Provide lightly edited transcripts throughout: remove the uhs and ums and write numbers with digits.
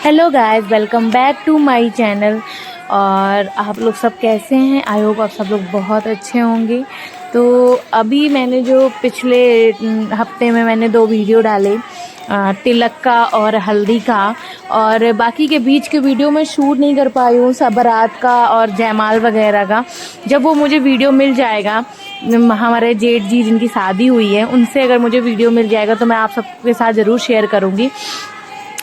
Hello guys, welcome back to my channel. और आप लोग सब कैसे हैं? आई होप आप सब लोग बहुत अच्छे होंगे। तो अभी मैंने जो पिछले हफ्ते में मैंने 2 वीडियो डाले, तिलक का और हल्दी का, और बाकी के बीच के वीडियो में शूट नहीं कर पाई हूँ, सब बारात का और जयमाल वगैरह का। जब वो मुझे वीडियो मिल जाएगा, हमारे जेठ जी जिनकी शादी हुई है उनसे अगर मुझे वीडियो मिल जाएगा तो मैं आप सबके साथ ज़रूर शेयर करूँगी।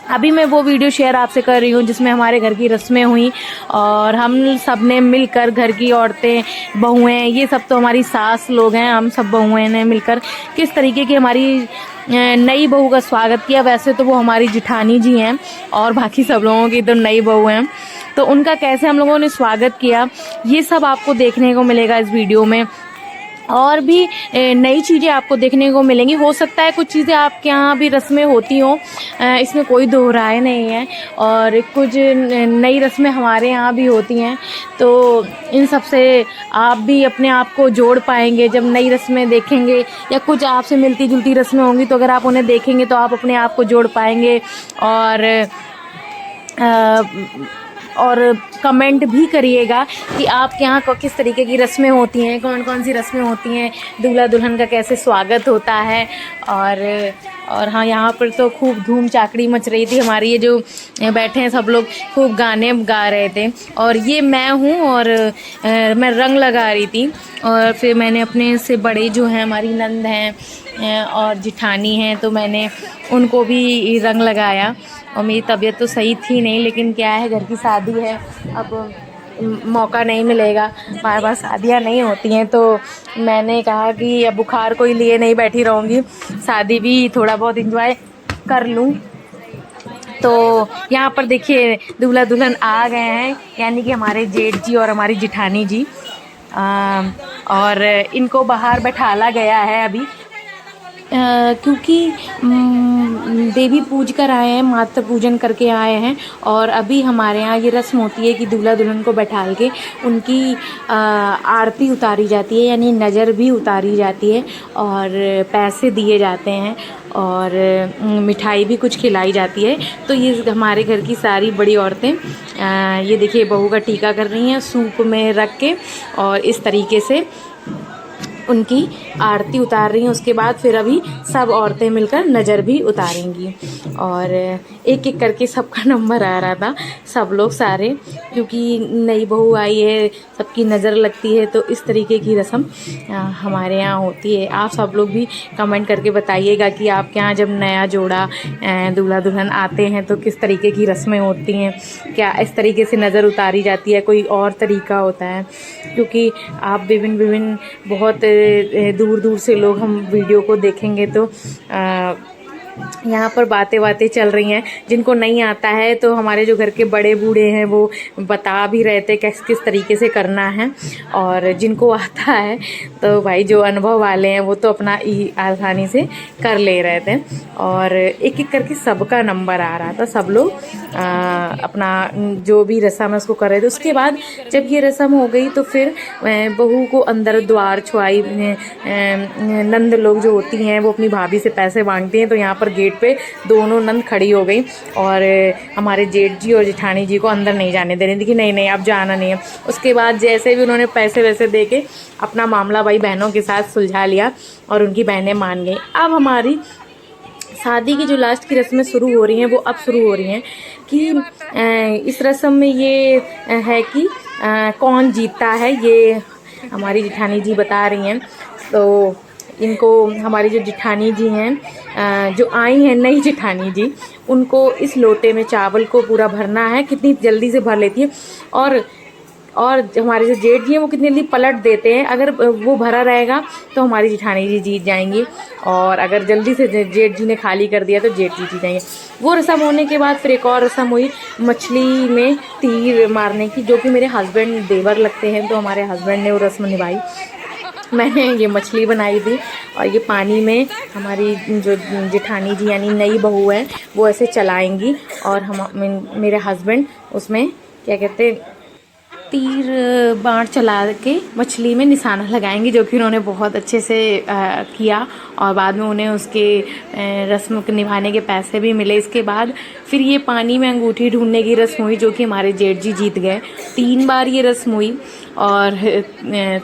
अभी मैं वो वीडियो शेयर आपसे कर रही हूँ जिसमें हमारे घर की रस्में हुई और हम सब ने मिलकर, घर की औरतें, बहुएं, ये सब तो हमारी सास लोग हैं, हम सब बहुएं ने मिलकर किस तरीके की हमारी नई बहू का स्वागत किया। वैसे तो वो हमारी जिठानी जी हैं और बाकी सब लोगों की तो नई बहू हैं, तो उनका कैसे हम लोगों ने स्वागत किया ये सब आपको देखने को मिलेगा इस वीडियो में। और भी नई चीज़ें आपको देखने को मिलेंगी। हो सकता है कुछ चीज़ें आपके यहाँ भी रस्में होती हों, इसमें कोई दो राय नहीं है, और कुछ नई रस्में हमारे यहाँ भी होती हैं, तो इन सब से आप भी अपने आप को जोड़ पाएंगे जब नई रस्में देखेंगे, या कुछ आपसे मिलती जुलती रस्में होंगी तो अगर आप उन्हें देखेंगे तो आप अपने आप को जोड़ पाएंगे। और कमेंट भी करिएगा कि आपके यहाँ किस तरीके की रस्में होती हैं, कौन कौन सी रस्में होती हैं, दूल्हा दुल्हन का कैसे स्वागत होता है। और हाँ, यहाँ पर तो खूब धूम चाकड़ी मच रही थी हमारी। ये जो बैठे हैं सब लोग खूब गाने गा रहे थे, और ये मैं हूँ, और मैं रंग लगा रही थी। और फिर मैंने अपने से बड़े जो हैं, हमारी नंद हैं और जिठानी हैं, तो मैंने उनको भी रंग लगाया। और मेरी तबीयत तो सही थी नहीं, लेकिन क्या है, घर की शादी है, अब मौका नहीं मिलेगा, बार बार शादियाँ नहीं होती हैं, तो मैंने कहा कि अब बुखार कोई लिए नहीं बैठी रहूँगी, शादी भी थोड़ा बहुत एंजॉय कर लूँ। तो यहाँ पर देखिए दूल्हा दुल्हन आ गए हैं, यानी कि हमारे जेठ जी और हमारी जिठानी जी, और इनको बाहर बैठाला गया है अभी, क्योंकि देवी पूज कर आए हैं, मातृ पूजन करके आए हैं। और अभी हमारे यहाँ ये रस्म होती है कि दूल्हा दुल्हन को बैठाल के उनकी आरती उतारी जाती है, यानी नज़र भी उतारी जाती है, और पैसे दिए जाते हैं, और मिठाई भी कुछ खिलाई जाती है। तो ये हमारे घर की सारी बड़ी औरतें ये देखिए बहू का टीका कर रही हैं सूप में रख के, और इस तरीके से उनकी आरती उतार रही हैं। उसके बाद फिर अभी सब औरतें मिलकर नज़र भी उतारेंगी, और एक एक करके सबका नंबर आ रहा था, सब लोग सारे, क्योंकि नई बहू आई है, सबकी नज़र लगती है, तो इस तरीके की रस्म हमारे यहाँ होती है। आप सब लोग भी कमेंट करके बताइएगा कि आपके यहाँ जब नया जोड़ा दूल्हा दुल्हन आते हैं तो किस तरीके की रस्में होती हैं, क्या इस तरीके से नज़र उतारी जाती है, कोई और तरीका होता है। क्योंकि आप विभिन्न बहुत दूर दूर से लोग हम वीडियो को देखेंगे, तो यहाँ पर बातें चल रही हैं। जिनको नहीं आता है तो हमारे जो घर के बड़े बूढ़े हैं वो बता भी रहे थे किस किस तरीके से करना है, और जिनको आता है तो भाई जो अनुभव वाले हैं वो तो अपना आसानी से कर ले रहे थे, और एक एक करके सबका नंबर आ रहा था। सब लोग अपना जो भी रस्म है उसको कर रहे थे। उसके बाद जब ये रस्म हो गई तो फिर बहू को अंदर द्वार छुआई, नंद लोग जो होती हैं वो अपनी भाभी से पैसे मांगती हैं, तो यहाँ पर गेट पे दोनों नंद खड़ी हो गई, और हमारे जेठ जी और जेठानी जी को अंदर नहीं जाने दे रही थी कि नहीं नहीं अब जाना नहीं है। उसके बाद जैसे भी उन्होंने पैसे वैसे दे के अपना मामला भाई बहनों के साथ सुलझा लिया, और उनकी बहनें मान गई। अब हमारी शादी की जो लास्ट की रस्में शुरू हो रही हैं वो अब शुरू हो रही हैं कि इस रस्म में ये है कि कौन जीतता है, ये हमारी जेठानी जी बता रही हैं। तो इनको हमारी जो जेठानी जी हैं, जो आई हैं नई जेठानी जी, उनको इस लोटे में चावल को पूरा भरना है। कितनी जल्दी से भर लेती है, और हमारे जो जेठ जी हैं वो कितनी जल्दी पलट देते हैं। अगर वो भरा रहेगा तो हमारी जेठानी जी जीत जाएंगी, और अगर जल्दी से जेठ जी ने खाली कर दिया तो जेठ जी जीत जाएंगे। वो रस्म होने के बाद फिर एक और रस्म हुई मछली में तीर मारने की, जो कि मेरे हस्बैंड देवर लगते हैं, तो हमारे हस्बैंड ने वो रस्म निभाई। मैंने ये मछली बनाई थी, और ये पानी में हमारी जो जेठानी जी यानी नई बहू है वो ऐसे चलाएंगी, और हम मेरे हस्बैंड उसमें क्या कहते हैं तीर बाण चला के मछली में निशाना लगाएंगे, जो कि उन्होंने बहुत अच्छे से किया और बाद में उन्हें उसके रस्म के निभाने के पैसे भी मिले। इसके बाद फिर ये पानी में अंगूठी ढूंढने की रस्म हुई, जो कि हमारे जेठ जी जीत गए। 3 बार ये रस्म हुई और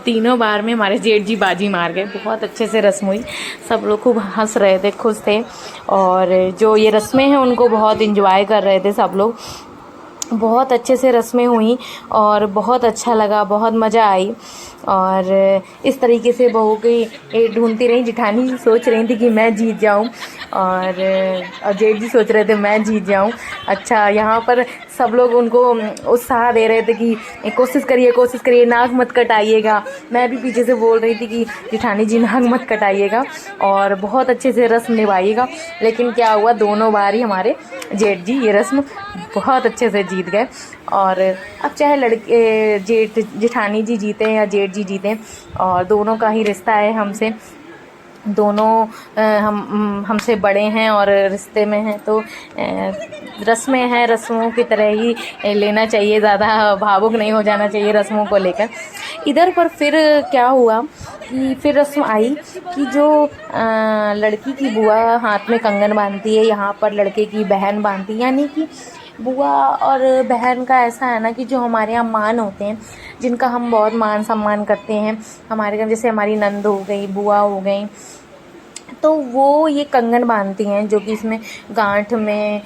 तीनों बार में हमारे जेठ जी बाजी मार गए। बहुत अच्छे से रस्म हुई, सब लोग खूब हंस रहे थे, खुश थे और जो ये रस्में हैं उनको बहुत इंजॉय कर रहे थे सब लोग। बहुत अच्छे से रस्में हुई और बहुत अच्छा लगा, बहुत मज़ा आई। और इस तरीके से बहू की ढूंढती रही। जिठानी सोच रही थी कि मैं जीत जाऊं और जेठ जी सोच रहे थे मैं जीत जाऊं। अच्छा, यहाँ पर सब लोग उनको उत्साह दे रहे थे कि कोशिश करिए, नाक मत कटाइएगा। मैं भी पीछे से बोल रही थी कि जिठानी जी नाक मत कटाइएगा और बहुत अच्छे से रस्म निभाइएगा। लेकिन क्या हुआ, दोनों बार ही हमारे जेठ जी ये रस्म बहुत अच्छे से जीत गए। और अब चाहे लड़के जेठानी जी जीते या जेठ जी जीते, और दोनों का ही रिश्ता है हमसे, दोनों हमसे बड़े हैं और रिश्ते में हैं, तो रस्में हैं, रस्मों की तरह ही लेना चाहिए, ज़्यादा भावुक नहीं हो जाना चाहिए रस्मों को लेकर। इधर पर फिर क्या हुआ कि फिर रस्म आई कि जो लड़की की बुआ हाथ में कंगन बांधती है, यहाँ पर लड़के की बहन बांधती है। यानी कि बुआ और बहन का ऐसा है ना कि जो हमारे यहाँ मान होते हैं, जिनका हम बहुत मान सम्मान करते हैं हमारे घर, जैसे हमारी नंद हो गई, बुआ हो गई, तो वो ये कंगन बांधती हैं, जो कि इसमें गांठ में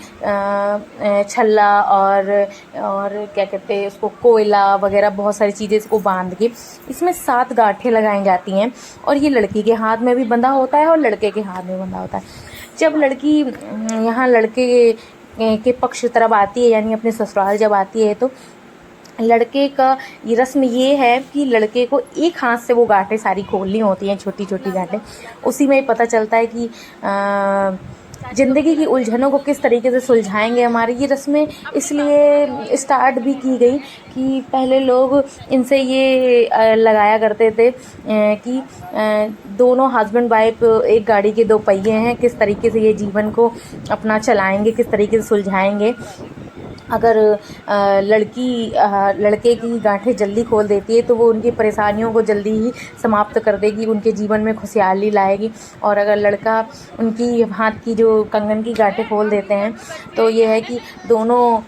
छल्ला और क्या कहते हैं उसको, कोयला वगैरह बहुत सारी चीज़ें इसको बांध के इसमें 7 गांठें लगाई जाती हैं। और ये लड़की के हाथ में भी बंधा होता है और लड़के के हाथ में बंधा होता है। जब लड़की यहाँ लड़के के पक्ष तरफ आती है, यानी अपने ससुराल जब आती है, तो लड़के का ये रस्म ये है कि लड़के को एक हाथ से वो गांठें सारी खोलनी होती हैं, छोटी छोटी गांठें। उसी में पता चलता है कि ज़िंदगी की उलझनों को किस तरीके से सुलझाएंगे। हमारी ये रस्में इसलिए स्टार्ट भी की गई कि पहले लोग इनसे ये लगाया करते थे कि दोनों हस्बैंड वाइफ एक गाड़ी के 2 पहिए हैं, किस तरीके से ये जीवन को अपना चलाएंगे, किस तरीके से सुलझाएंगे। अगर लड़के की गांठें जल्दी खोल देती है तो वो उनकी परेशानियों को जल्दी ही समाप्त कर देगी, उनके जीवन में खुशहाली लाएगी। और अगर लड़का उनकी हाथ की जो कंगन की गांठें खोल देते हैं तो ये है कि दोनों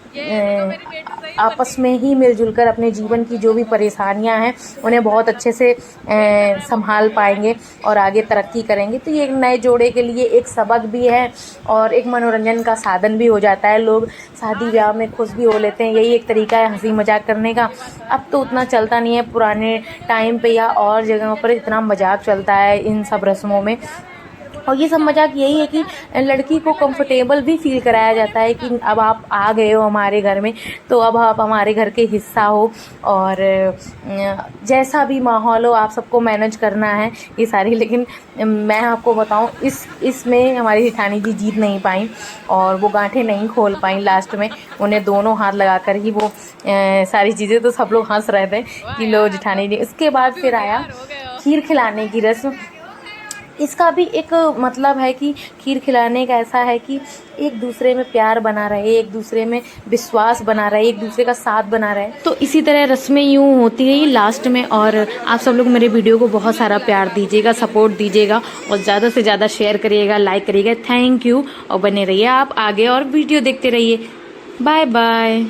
आपस में ही मिलजुल कर अपने जीवन की जो भी परेशानियां हैं उन्हें बहुत अच्छे से संभाल पाएंगे और आगे तरक्की करेंगे। तो ये एक नए जोड़े के लिए एक सबक भी है और एक मनोरंजन का साधन भी हो जाता है। लोग शादी ब्याह में खुश भी हो लेते हैं, यही एक तरीका है हंसी मजाक करने का। अब तो उतना चलता नहीं है, पुराने टाइम पे या और जगहों पर इतना मजाक चलता है इन सब रस्मों में। और ये सब मजाक यही है कि लड़की को कंफर्टेबल भी फील कराया जाता है कि अब आप आ गए हो हमारे घर में, तो अब आप हमारे घर के हिस्सा हो और जैसा भी माहौल हो आप सबको मैनेज करना है ये सारी। लेकिन मैं आपको बताऊं, इसमें हमारी जेठानी जी जीत नहीं पाई और वो गांठें नहीं खोल पाई। लास्ट में उन्हें दोनों हाथ लगाकर ही वो सारी चीज़ें, तो सब लोग हंस रहे थे कि लो जेठानी जी। उसके बाद फिर आया खीर खिलाने की रस्म। इसका भी एक मतलब है कि खीर खिलाने का ऐसा है कि एक दूसरे में प्यार बना रहे, एक दूसरे में विश्वास बना रहे, एक दूसरे का साथ बना रहे। तो इसी तरह रस्में यूँ होती रही लास्ट में। और आप सब लोग मेरे वीडियो को बहुत सारा प्यार दीजिएगा, सपोर्ट दीजिएगा और ज़्यादा से ज़्यादा शेयर करिएगा, लाइक करिएगा। Thank you. और बने रहिए आप आगे और वीडियो देखते रहिए। Bye bye.